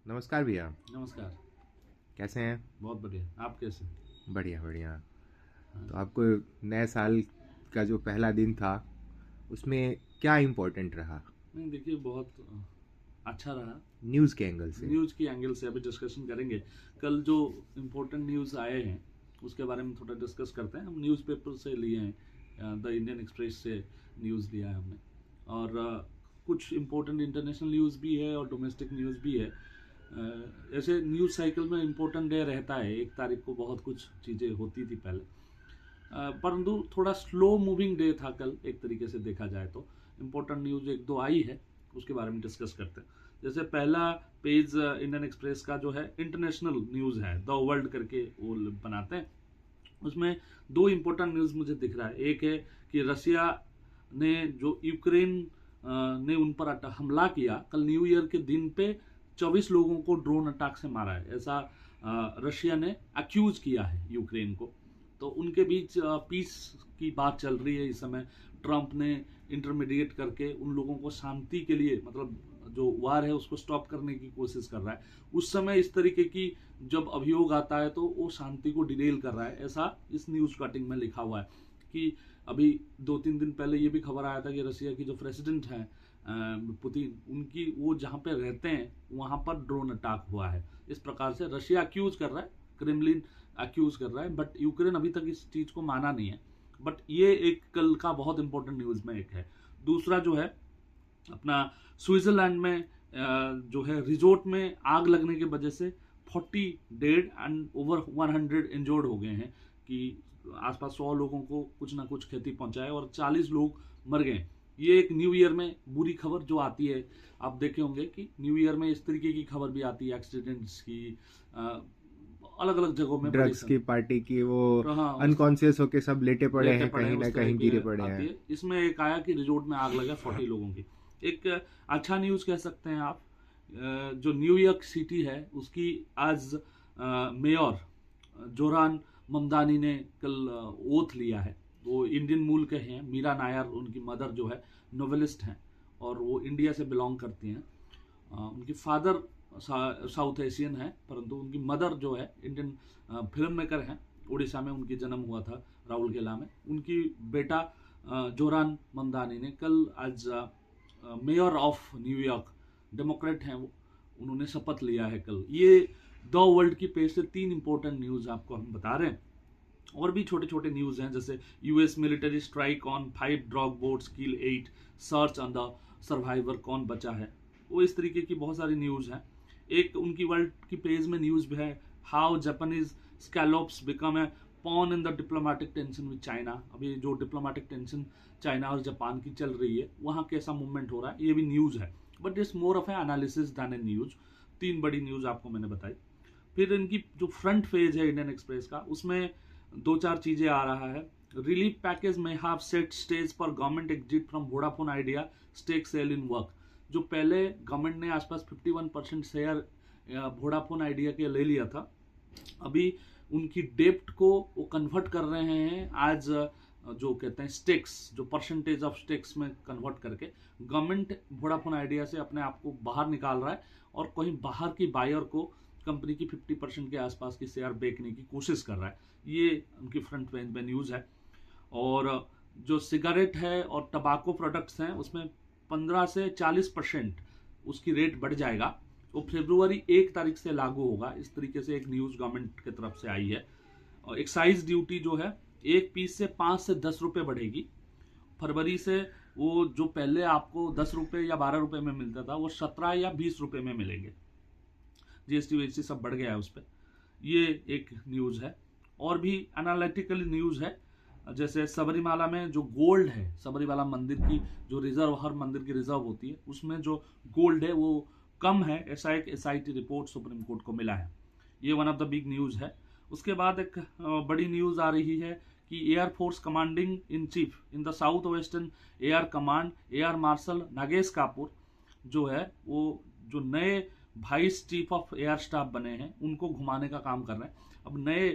नमस्कार भैया। नमस्कार। कैसे हैं? बहुत बढ़िया। आप कैसे? बढ़िया बढ़िया। हाँ। तो आपको नए साल का जो पहला दिन था उसमें क्या इम्पोर्टेंट रहा नहीं, देखिए, बहुत अच्छा रहा। न्यूज़ के एंगल से? न्यूज़ की एंगल से अभी डिस्कशन करेंगे। कल जो इम्पोर्टेंट न्यूज़ आए हैं उसके बारे में थोड़ा डिस्कस करते हैं। हम न्यूज़पेपर से लिए हैं, द इंडियन एक्सप्रेस से न्यूज़ लिया है हमने। और कुछ इम्पोर्टेंट इंटरनेशनल न्यूज़ भी है और डोमेस्टिक न्यूज़ भी है। ऐसे न्यूज़ साइकिल में इम्पोर्टेंट डे रहता है, 1 तारीख को बहुत कुछ चीज़ें होती थी पहले। परंतु थोड़ा स्लो मूविंग डे था कल, एक तरीके से देखा जाए तो। इम्पोर्टेंट न्यूज़ एक दो आई है, उसके बारे में डिस्कस करते हैं। जैसे पहला पेज इंडियन एक्सप्रेस का जो है इंटरनेशनल न्यूज़ है, द वर्ल्ड करके वो बनाते हैं। उसमें दो इम्पोर्टेंट न्यूज़ मुझे दिख रहा है। एक है कि रसिया ने जो यूक्रेन ने उन पर हमला किया, कल न्यू ईयर के दिन पे 24 लोगों को ड्रोन अटैक से मारा है, ऐसा रशिया ने अक्यूज किया है यूक्रेन को। तो उनके बीच पीस की बात चल रही है इस समय। ट्रंप ने इंटरमीडिएट करके उन लोगों को शांति के लिए, मतलब जो वार है उसको स्टॉप करने की कोशिश कर रहा है। उस समय इस तरीके की जब अभियोग आता है तो वो शांति को डिटेल कर रहा है, ऐसा इस न्यूज कटिंग में लिखा हुआ है। कि अभी 2-3 दिन पहले ये भी खबर आया था कि रशिया की जो प्रेसिडेंट है पुतिन, उनकी वो जहाँ पे रहते हैं वहां पर ड्रोन अटैक हुआ है। इस प्रकार से रशिया अक्यूज कर रहा है, क्रेमलिन अक्यूज कर रहा है, बट यूक्रेन अभी तक इस चीज को माना नहीं है। बट ये एक कल का बहुत इंपॉर्टेंट न्यूज में एक है। दूसरा जो है अपना स्विट्जरलैंड में जो है रिजोर्ट में आग लगने की वजह से 40 डेड एंड ओवर 100 इंजर्ड हो गए हैं। कि आसपास 100 लोगों को कुछ ना कुछ क्षति पहुंचाए और 40 लोग मर गए। ये एक न्यू ईयर में बुरी खबर जो आती है, आप देखे होंगे कि न्यू ईयर में इस तरीके की खबर भी आती है, एक्सीडेंट्स की, अलग अलग जगहों में बड़ी ड्रग्स की पार्टी की वो तो हाँ, अनकॉन्शियस होके सब लेटे पड़े लेटे हैं, पड़े हैं कहीं ना उस तरह कहीं की गिरे पड़े आती हैं। है। इसमें एक आया कि रिजोर्ट में आग लगा 40 लोगों की। एक अच्छा न्यूज कह सकते हैं आप। जो न्यूयॉर्क सिटी है उसकी आज मेयर जोरान ममदानी ने कल ओथ लिया है। वो इंडियन मूल के हैं, मीरा नायर उनकी मदर जो है नोवेलिस्ट हैं और वो इंडिया से बिलोंग करती हैं। उनकी फादर साउथ एशियन है, परंतु उनकी मदर जो है इंडियन फिल्म मेकर हैं। उड़ीसा में उनकी जन्म हुआ था, राउरकेला में। उनकी बेटा जोरान ममदानी ने कल आज मेयर ऑफ न्यूयॉर्क, डेमोक्रेट हैं वो, उन्होंने शपथ लिया है कल। ये द वर्ल्ड की पेज से 3 इंपॉर्टेंट न्यूज आपको हम बता रहे हैं। और भी छोटे छोटे न्यूज हैं, जैसे US military strike on 5 drug boats kill 8, search on the survivor, कौन बचा है। वो इस तरीके की बहुत सारी न्यूज हैं। एक उनकी वर्ल्ड की पेज में न्यूज भी है, how Japanese scallops become a pawn in the diplomatic tension with China. अभी जो डिप्लोमेटिक टेंशन चाइना और जापान की चल रही है, वहां कैसा मूवमेंट हो रहा है, ये भी न्यूज है। But it's more of a analysis than a news. 3 बड़ी न्यूज आपको मैंने बताई। फिर इनकी जो फ्रंट पेज है इंडियन एक्सप्रेस का, उसमें 2-4 चीजें आ रहा है। रिलीफ पैकेज में have set stage for government exit from Vodafone Idea stake sale in work. जो पहले गवर्नमेंट ने आसपास 51% शेयर वोडाफोन आइडिया के ले लिया था, अभी उनकी डेप्ट को वो कन्वर्ट कर रहे हैं आज, जो कहते हैं स्टेक्स, जो परसेंटेज ऑफ स्टेक्स में कन्वर्ट करके गवर्नमेंट वोडाफोन आइडिया से अपने आप को बाहर निकाल रहा है और कहीं बाहर की बायर को कंपनी की 50% के आसपास की शेयर बेचने की कोशिश कर रहा है। ये उनकी फ्रंट पेज में न्यूज है। और जो सिगरेट है और टबाको प्रोडक्ट्स हैं, उसमें 15 से 40% उसकी रेट बढ़ जाएगा। वो फरवरी 1 तारीख से लागू होगा, इस तरीके से एक न्यूज गवर्नमेंट की तरफ से आई है। और एक्साइज ड्यूटी जो है एक पीस से 5 से 10 रुपए बढ़ेगी फरवरी से। वो जो पहले आपको 10 रुपए या 12 रुपए में मिलता था, वो 17 या 20 रुपए में मिलेंगे। जीएसटी वीएसटी सब बढ़ गया है उस पर। ये एक न्यूज है। और भी एनालिटिकल न्यूज है, जैसे सबरीमाला में जो गोल्ड है, सबरीमाला मंदिर की जो रिजर्व, हर मंदिर की रिजर्व होती है, उसमें जो गोल्ड है वो कम है, ऐसा एक एसआईटी रिपोर्ट सुप्रीम कोर्ट को मिला है। ये one of the big news है। उसके बाद एक बड़ी न्यूज आ रही है कि air force commanding in chief in the south western air command air marshal Nagesh Kapoor जो है, वो जो नए vice chief of air staff बने हैं, उनको घुमाने का काम कर रहे हैं। अब नए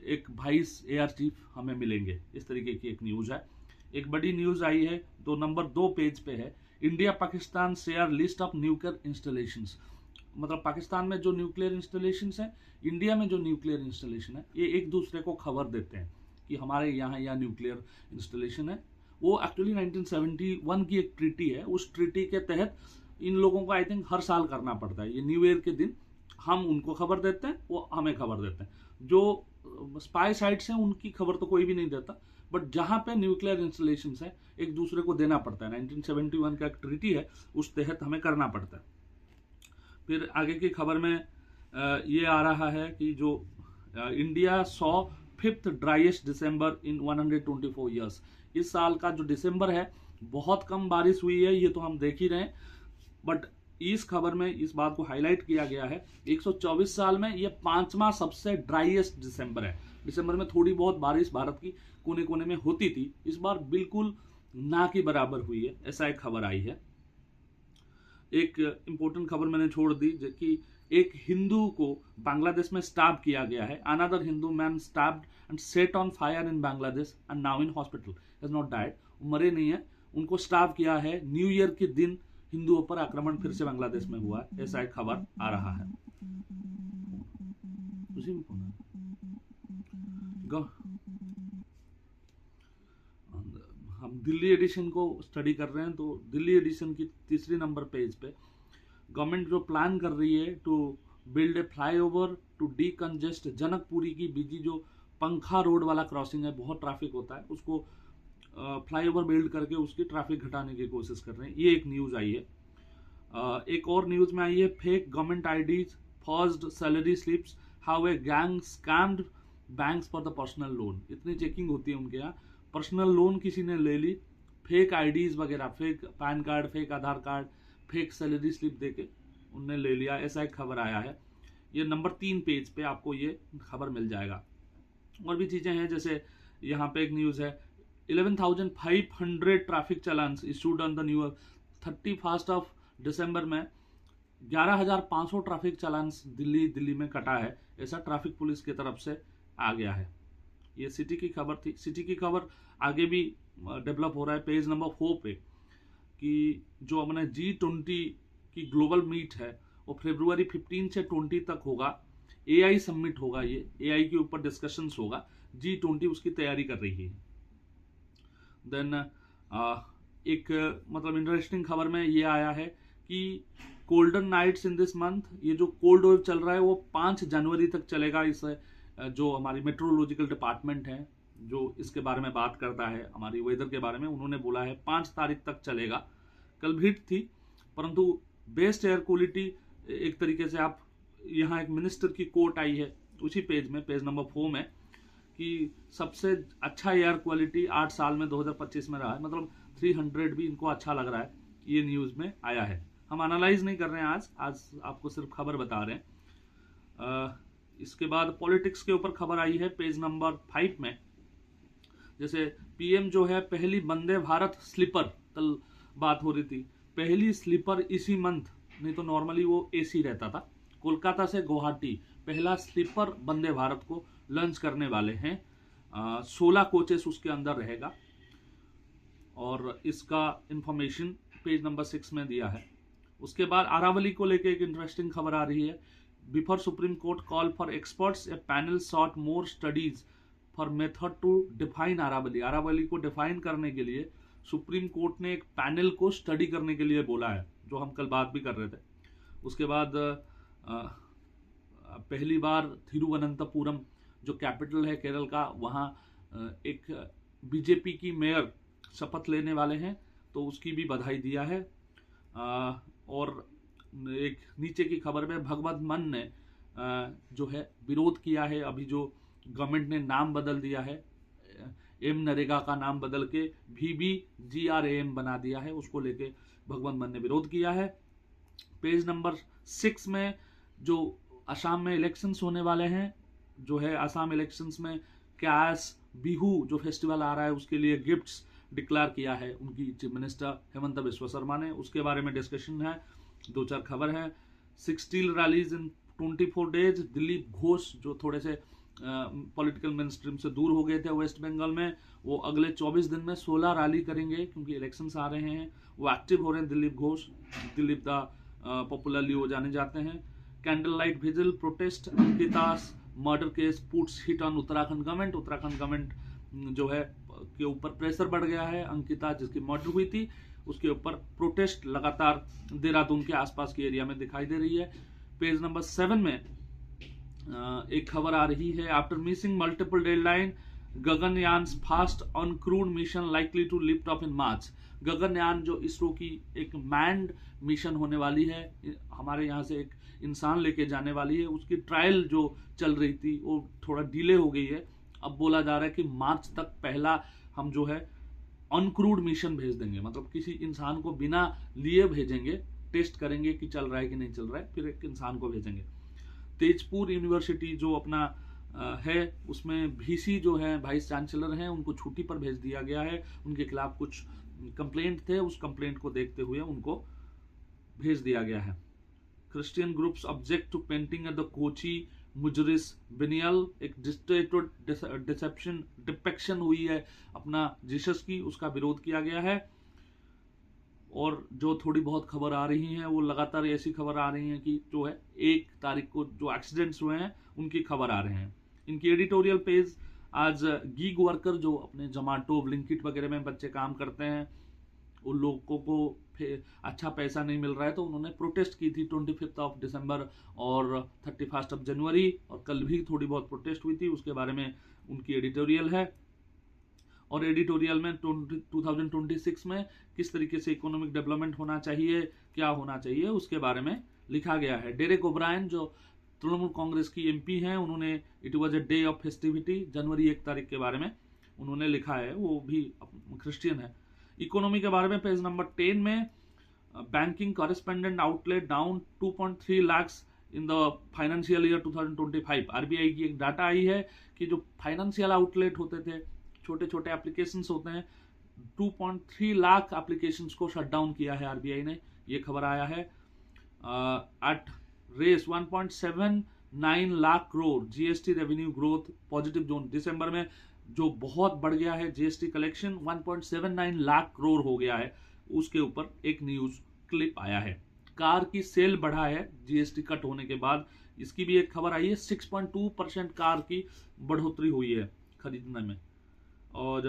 एक वाइस एयर चीफ हमें मिलेंगे, इस तरीके की एक न्यूज है। एक बड़ी न्यूज आई है, तो नंबर 2 पेज पे है, India Pakistan share list of nuclear installations. मतलब पाकिस्तान में जो न्यूक्लियर इंस्टॉलेशन है, इंडिया में जो न्यूक्लियर इंस्टॉलेशन है, ये एक दूसरे को खबर देते हैं कि हमारे यहाँ न्यूक्लियर इंस्टॉलेशन है। वो एक्चुअली 1971 की एक ट्रीटी है, उस ट्रीटी के तहत इन लोगों को आई थिंक हर साल करना पड़ता है। ये न्यू ईयर के दिन हम उनको खबर देते हैं, वो हमें खबर देते हैं। जो स्पाई साइट्स हैं उनकी खबर तो कोई भी नहीं देता, बट जहाँ पे न्यूक्लियर इंस्टॉलेशन है एक दूसरे को देना पड़ता है। 1971 का एक ट्रीटी है, उस तहत हमें करना पड़ता है। फिर आगे की खबर में ये आ रहा है कि जो इंडिया सॉ 5th ड्राइएस्ट दिसंबर इन 124 ईयर्स। इस साल का जो दिसंबर है बहुत कम बारिश हुई है, ये तो हम देख ही रहे हैं, बट इस खबर में इस बात को हाईलाइट किया गया है 124 साल में ये 5वां सबसे ड्राइएस्ट दिसंबर है। दिसंबर में थोड़ी बहुत बारिश भारत की कोने कोने में होती थी, इस बार बिल्कुल ना के बराबर हुई है, ऐसा एक खबर आई है। एक इंपॉर्टेंट खबर मैंने छोड़ दी कि एक हिंदू को बांग्लादेश में स्टैब किया गया है। Another Hindu man stabbed and set on fire in Bangladesh and now in hospital, has not died. मरे नहीं है, उनको स्टैब किया है। न्यू ईयर के दिन हिंदुओं पर आक्रमण फिर से बांग्लादेश में हुआ, ऐसा एक खबर आ रहा है। उसी में कौन है? हम दिल्ली एडिशन को स्टडी कर रहे हैं, तो दिल्ली एडिशन की तीसरी नंबर पेज पे गवर्नमेंट जो प्लान कर रही है to build a flyover to decongest Janakpuri की बीजी जो पंखा रोड वाला क्रॉसिंग है, बहुत ट्रैफिक होता है, उसको फ्लाईओवर बिल्ड करके उसकी ट्रैफिक घटाने की कोशिश कर रहे हैं। ये एक न्यूज आई है। एक और न्यूज में आई है, fake government IDs forced salary slips how a gang scammed banks for the personal loan. इतनी चेकिंग होती है उनके यहाँ, पर्सनल लोन किसी ने ले ली, फेक आईडीज वगैरह, fake PAN card, fake Aadhaar card, fake salary slip देके उनने ले लिया, ऐसा एक खबर आया है। ये नंबर 3 पेज पे आपको ये खबर मिल जाएगा। और भी चीजें हैं, जैसे यहाँ पे एक न्यूज है, 11,500 traffic चालान्स issued on the new 31 of December में 11,500 ट्रैफिक चालान्स दिल्ली में कटा है, ऐसा ट्रैफिक पुलिस की तरफ से आ गया है। ये सिटी की खबर थी। सिटी की खबर आगे भी डेवलप हो रहा है। पेज नंबर 4 पे कि जो अपने G20 की ग्लोबल मीट है वो फरवरी 15 से 20 तक होगा। AI समिट होगा, ये AI के ऊपर डिस्कशंस होगा। G20 उसकी तैयारी कर रही है। देन एक मतलब इंटरेस्टिंग खबर में ये आया है कि कोल्डन नाइट्स इन दिस मंथ, ये जो कोल्ड वेव चल रहा है वो 5 जनवरी तक चलेगा। इस जो हमारी मेट्रोलॉजिकल डिपार्टमेंट है जो इसके बारे में बात करता है, हमारी वेदर के बारे में, उन्होंने बोला है 5 तारीख तक चलेगा। कल भीड़ थी, परंतु बेस्ट एयर क्वालिटी एक तरीके से आप यहाँ एक मिनिस्टर की कोट आई है उसी पेज में, पेज नंबर 4 में, कि सबसे अच्छा एयर क्वालिटी 8 साल में 2025 में रहा है। मतलब 300 भी इनको अच्छा लग रहा है, ये न्यूज में आया है। हम एनालाइज नहीं कर रहे हैं आज आपको सिर्फ खबर बता रहे हैं। इसके बाद पॉलिटिक्स के ऊपर खबर आई है पेज नंबर 5 में। जैसे PM जो है पहली वंदे भारत स्लीपर, कल बात हो रही थी, पहली स्लीपर इसी मंथ, नहीं तो नॉर्मली वो AC रहता था, कोलकाता से गुवाहाटी पहला स्लीपर वंदे भारत को लॉन्च करने वाले हैं। 16 कोचेस उसके अंदर रहेगा और इसका इंफॉर्मेशन पेज नंबर 6 में दिया है। उसके बाद अरावली को लेकर एक इंटरेस्टिंग खबर आ रही है। Before Supreme Court call for experts, a panel sought more studies for method to define Aravalli. Aravalli को डिफाइन करने के लिए सुप्रीम कोर्ट ने एक पैनल को स्टडी करने के लिए बोला है, जो हम कल बात भी कर रहे थे। उसके बाद पहली बार थिरुवनंतपुरम जो कैपिटल है केरल का, वहाँ एक BJP की मेयर शपथ लेने वाले हैं, तो उसकी भी बधाई दिया है। और एक नीचे की खबर में भगवत मान ने जो है विरोध किया है। अभी जो गवर्नमेंट ने नाम बदल दिया है, नरेगा का नाम बदल के VBGRAM बना दिया है, उसको लेके भगवत मान ने विरोध किया है। पेज नंबर 6 में जो असम में इलेक्शंस होने वाले हैं, जो है असम इलेक्शंस में कैस बिहू जो फेस्टिवल आ रहा है उसके लिए गिफ्ट्स डिक्लेयर किया है उनकी चीफ मिनिस्टर हेमंत बिस्वा शर्मा ने, उसके बारे में डिस्कशन है। 2-4 खबर है। 16 रैलीज इन 24 डेज। दिलीप घोष जो थोड़े से पॉलिटिकल मेन स्ट्रीम से दूर हो गए थे वेस्ट बंगाल में, वो अगले 24 दिन में 16 रैली करेंगे क्योंकि इलेक्शंस आ रहे हैं। वो एक्टिव हो रहे हैं दिलीप घोष, दिलीप द पॉपुलरली वो जाने जाते हैं। Candle light vigil protest, Ankita's murder case puts hit on Uttarakhand government. Uttarakhand government जो है के ऊपर प्रेशर बढ़ गया है। अंकिता जिसकी मर्डर हुई थी उसके ऊपर प्रोटेस्ट लगातार देहरादून के आसपास के एरिया में दिखाई दे रही है। पेज नंबर 7 में एक खबर आ रही है, after missing multiple deadline Gaganyaan first uncrewed mission likely to lift off in March. Gaganyaan जो इसरो की एक मैन्ड मिशन होने वाली है, हमारे यहाँ से एक इंसान लेके जाने वाली है, उसकी ट्रायल जो चल रही थी वो थोड़ा डिले हो गई है। अब बोला जा रहा है कि मार्च तक पहला हम जो है अनक्रूड मिशन भेज देंगे, मतलब किसी इंसान को बिना लिए भेजेंगे, टेस्ट करेंगे कि चल रहा है कि नहीं चल रहा है, फिर एक इंसान को भेजेंगे। तेजपुर यूनिवर्सिटी जो अपना है उसमें VC जो है वाइस चांसलर हैं, उनको छुट्टी पर भेज दिया गया है। उनके खिलाफ कुछ कंप्लेंट थे, उस कंप्लेंट को देखते हुए उनको भेज दिया गया है। Christian groups object to painting at the Kochi Muziris biennale, एक डिपेक्शन हुई है अपना जीसस की, उसका विरोध किया गया है। और जो थोड़ी बहुत खबर आ रही हैं वो लगातार ऐसी खबर आ रही हैं कि जो है 1 तारीख को जो एक्सीडेंट्स हुए हैं उनकी खबर आ रहे हैं। इनकी एडिटोरियल पेज आज गीग वर्कर जो अपने जोमेटो ब्लिंकिट वगैरह में बच्चे काम करते हैं, उन लोगों को अच्छा पैसा नहीं मिल रहा है, तो उन्होंने प्रोटेस्ट की थी 25 दिसंबर और 31 जनवरी, और कल भी थोड़ी बहुत प्रोटेस्ट हुई थी, उसके बारे में उनकी एडिटोरियल है। और एडिटोरियल में 2026 में किस तरीके से इकोनॉमिक डेवलपमेंट होना चाहिए, क्या होना चाहिए, उसके बारे में लिखा गया है। डेरेक ओब्रायन जो तृणमूल कांग्रेस की MP हैं, उन्होंने it was a day of festivity, जनवरी 1 तारीख के बारे में उन्होंने लिखा है, वो भी क्रिश्चियन है। इकोनॉमी के बारे में पेज नंबर 10 में banking correspondent outlet down 2.3 lakh in the financial year 2025। RBI की एक डाटा आई है कि जो फाइनेंशियल आउटलेट होते थे, छोटे छोटे एप्लीकेशंस होते हैं, 2.3 लाख एप्लीकेशंस को शट डाउन किया है RBI ने, ये खबर आया है। एट रेस 1.79 lakh crore GST revenue growth positive zone, दिसंबर में जो बहुत बढ़ गया है GST कलेक्शन, 1.79 लाख करोड़ हो गया है, उसके ऊपर एक न्यूज क्लिप आया है। कार की सेल बढ़ा है GST कट होने के बाद, इसकी भी एक खबर आई है, 6.2% कार की बढ़ोतरी हुई है खरीदने में। और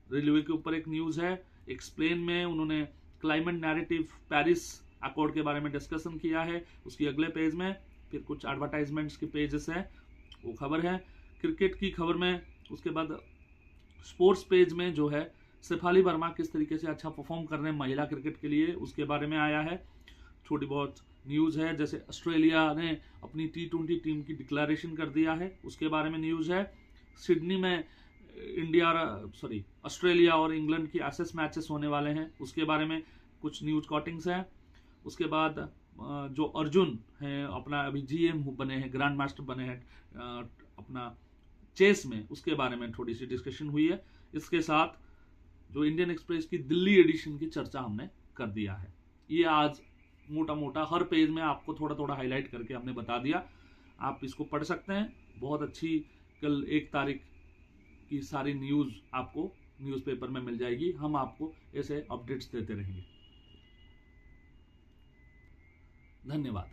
रेलवे के ऊपर एक न्यूज है, एक्सप्लेन में उन्होंने क्लाइमेट नैरेटिव पेरिस अकॉर्ड के बारे में डिस्कशन किया है, उसकी अगले पेज में फिर कुछ एडवर्टाइजमेंट्स के पेजेस हैं, वो खबर है। क्रिकेट की खबर में उसके बाद स्पोर्ट्स पेज में जो है शेफाली वर्मा किस तरीके से अच्छा परफॉर्म कर रहे हैं महिला क्रिकेट के लिए, उसके बारे में आया है। छोटी बहुत न्यूज़ है, जैसे ऑस्ट्रेलिया ने अपनी T20 टीम की डिक्लेरेशन कर दिया है, उसके बारे में न्यूज़ है। सिडनी में ऑस्ट्रेलिया और इंग्लैंड की एसेस मैचेस होने वाले हैं, उसके बारे में कुछ न्यूज कॉटिंग्स हैं। उसके बाद जो अर्जुन हैं अपना अभी GM बने हैं, ग्रैंड मास्टर बने हैं अपना चेस में, उसके बारे में थोड़ी सी डिस्कशन हुई है। इसके साथ जो इंडियन एक्सप्रेस की दिल्ली एडिशन की चर्चा हमने कर दिया है। ये आज मोटा मोटा हर पेज में आपको थोड़ा थोड़ा हाईलाइट करके हमने बता दिया, आप इसको पढ़ सकते हैं। बहुत अच्छी कल 1 तारीख की सारी न्यूज़ आपको न्यूज़पेपर में मिल जाएगी, हम आपको ऐसे अपडेट्स देते रहेंगे। धन्यवाद।